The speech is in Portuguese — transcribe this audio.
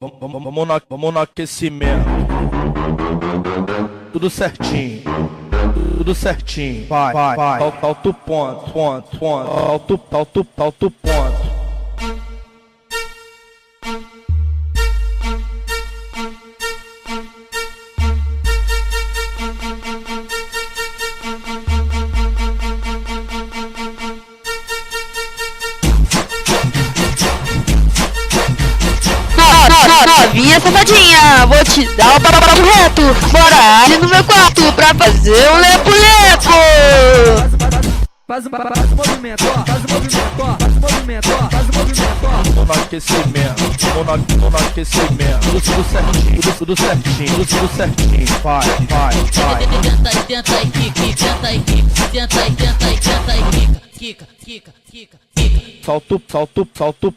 Vamos no aquecimento. Tudo certinho. Tudo certinho. Vai. Falta o ponto. Falta o ponto. Novinha safadinha, vou te dar o papo reto. Bora ali no meu quarto pra fazer um lepo-lepo. Faz o movimento, ó. Faz o movimento, ó. Faz o movimento, ó. Faz o movimento, ó. Vamos no aquecimento. Vamos no aquecimento. Tudo certinho. Vai. Tenta e quica. Falta o ponto.